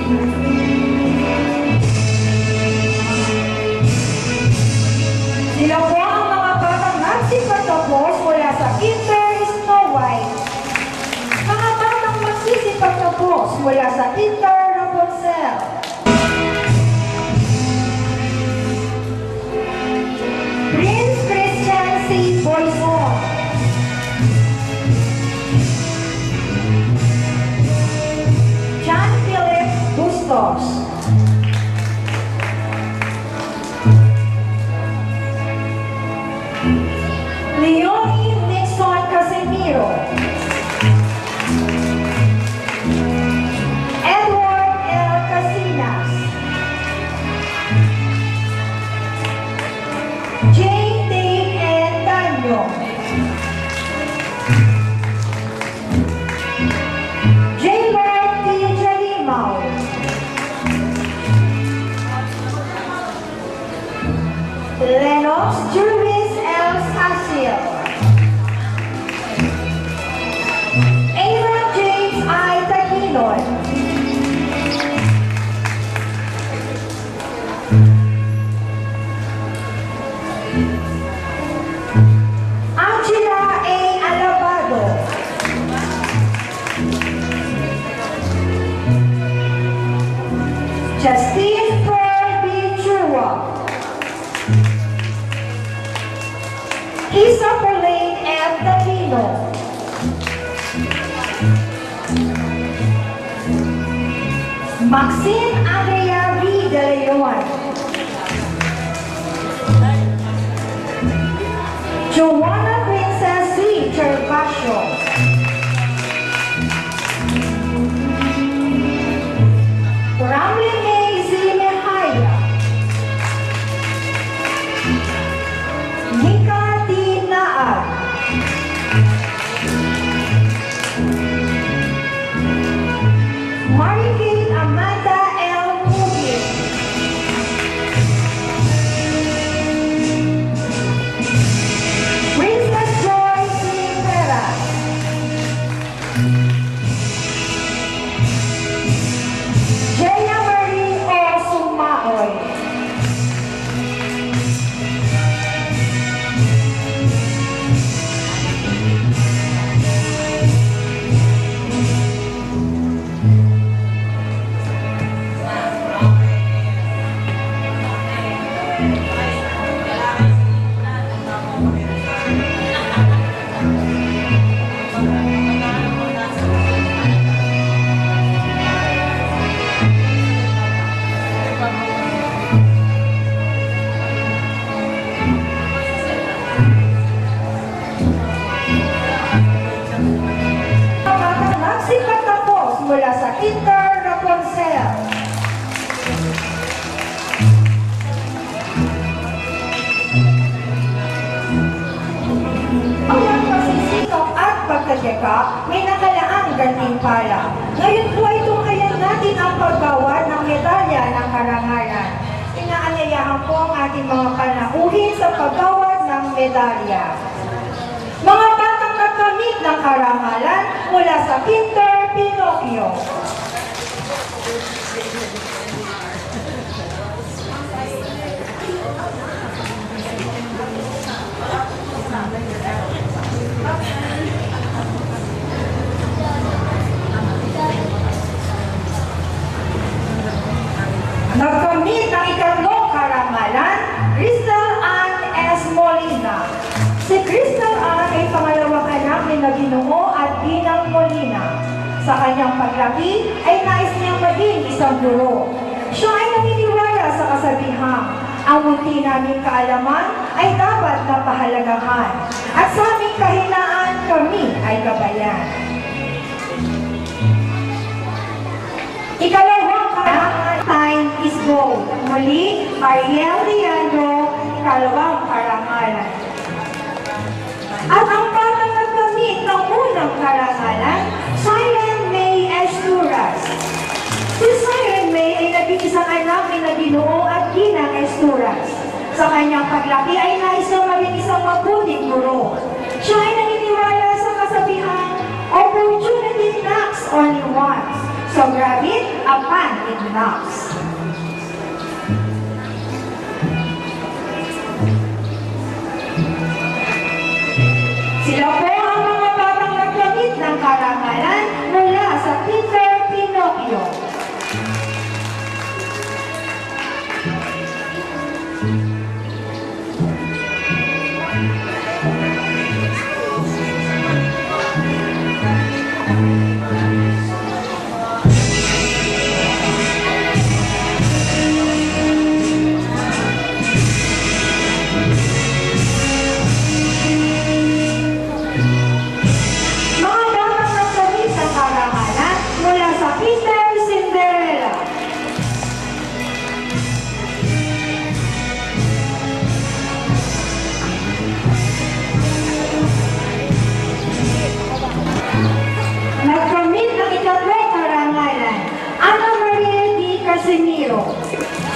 Sila po ang mga batang nagsipagtapos mula sa Kinder Snow White. Mga batang magsisipagtapos mula sa Kinder Rapunzel. Prince Christian C. Boyson. John Philip Bustos. Leonie Nixon Casimiro. Edward L. Casinas. Jane Dave N. Danyo. Jaybird T. Jalimao. Lennox Jervis L. Sasil. Aaron James I. Taquinon. Angela A. Alabado. Justine Pearl B. Chua. Isa Pauline F. Dalino. Maxine Andrea V. De Leon. Joanna Princess C. Gervasio. Ramlin A. Z. Mejaya. Nika T. Naab. Marikate Amanda L. Mugin. Princess Joy C. Peras. Jaya Marie O. Sumaoy. Nagsipagtapos mula sa Kinder Rapunzel. Ang pagsisikap at pagkatyaga may nakalaang gantimpala. Ngayon po ay tunghayan natin ang paggawa ng medalya ng karangalan. Inaanyayahan po ang ating mga panauhin sa paggawa ng medalya. Mga batang nagkamit ng karangalan mula sa Kinder Pinocchio. Nagkamit ng ikatlong karangalan, Crystal Ann S. Molina. Si Crystal Ann ay pangalawang anak ni Ginoo at Ginang Molina. Sa kanyang paglaki ay nais niyang maging isang guro. Siya ay naniniwala sa kasabihang, ang munti naming kaalaman ay dapat na pahalagahan. At sa aming kahinaan kami ay gabayan. Ikalawang karangalan, time is gold. Muli, Ariel Leandro, ikalawang karangalan. At ang batang nagkamit ng unang karangalan, Siren May Esturas. Si Siren May ay naging isang anak ni Ginoo at Ginang Esturas. Sa kanyang paglaki ay nais na maging isang mabuting guro. Siya ay naniniwala sa kasabihang, opportunity knocks only once. So grab it upon it knocks. Sila po ang mga batang nagkamit ng karangalan mula sa Peter Pinocchio.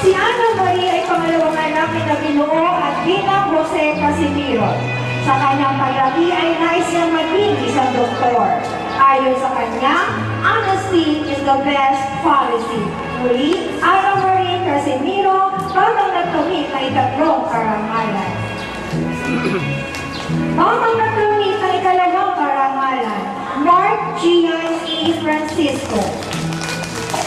Si Ana Maria ay pangalawang anak ni Ginoo at Ginang Jose Casimiro. Sa kanyang paglaki ay nais niyang maging isang doktor. Ayon sa kanya, honesty is the best policy. Muli, Ana Maria Casimiro, batang nagkamit na ikatlong karangalan. Batang nagkamit na ikalawang karangalan, Mark Gian E. Francisco.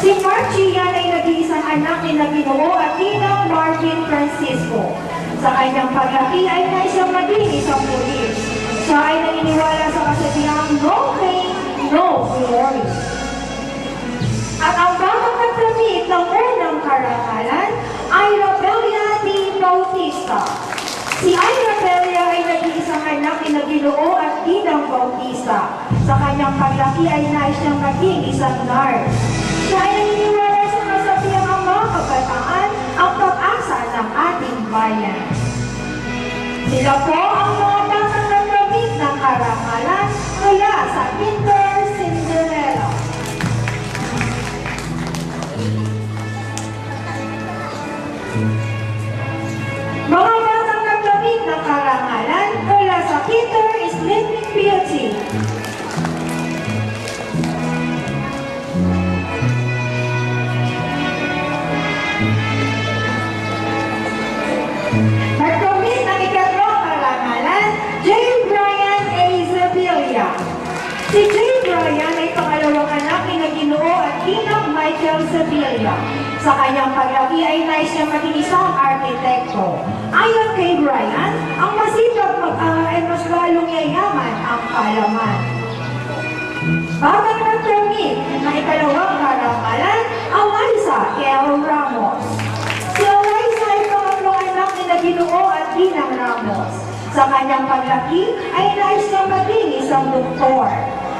Si Mark Gian ay nag-iisang anak ni Ginoo at Ginang Martin Francisco. Sa kanyang paglaki ay nais siyang maging isang pulis. Siya ay naniniwala sa kasabihang no pain, no glory. At ang batang nagkamit ng unang karangalan ay Rabelia D. Bautista. Si Rabelia ay nag-iisang anak ni Ginoo at Ginang Bautista. Sa kanyang paglaki ay nais siyang maging isang nurse. Siya ay naniniwala sa kasabihang ang mga kabataan ang pag-asa ng ating bayan. Sila po ang mga batang nagkamit ng karangalan mula sa Kinder Cinderella. Mga batang nagkamit ng karangalan mula sa Kinder Sleeping Beauty. Nagkamit ng ikatlong karangalan, J. Brian A. Zabilia. Si J. Brian ay pangalawang anak ni Ginoo at Ginang Michael Zabilia. Sa kanyang paglaki ay nais niyang maging isang arkitekto. Ayon kay Brian, ang masipag ay mas lalong yayaman ang kalaman. Batang nagkamit ng ikalawang karangalan, Eliza L. Ramos. Si Eliza ay pangatlong anak ni Ginoo at Ginang Ramos. Sa kanyang paglaki ay nais niyang maging isang doktor.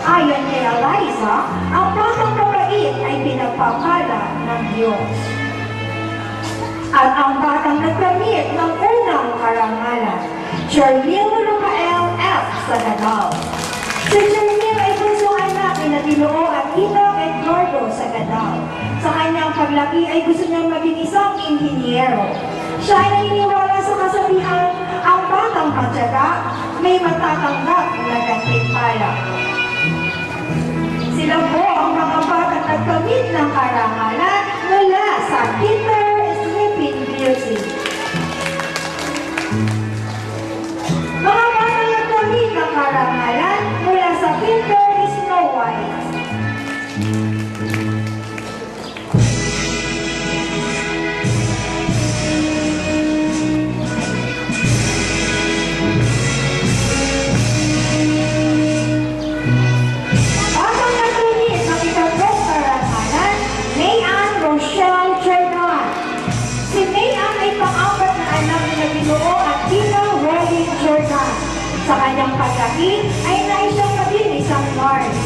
Ayon kay Eliza, ang batang mabait ay pinagpapala ng Diyos. At ang batang nagkamit ng unang karangalan, Charlene Rafael F. Sagadal. Si Charlene ay bunsong anak ni Ginoo at Ginang Edgardo Sagadal. Sa kanyang paglaki ay gusto niyang maging isang inhinyero. Siya ay naniniwala sa kasabihan, ang batang patyaga may matatanggap na gantimpala. Sila po ang mga batang nagkamit ng karangalan mula sa Kinder Sleeping Beauty. Mga batang nagkamit ng karangalan mula sa Kinder Snow White. Sa kanyang paglaki ay nais siyang maging isang nurse.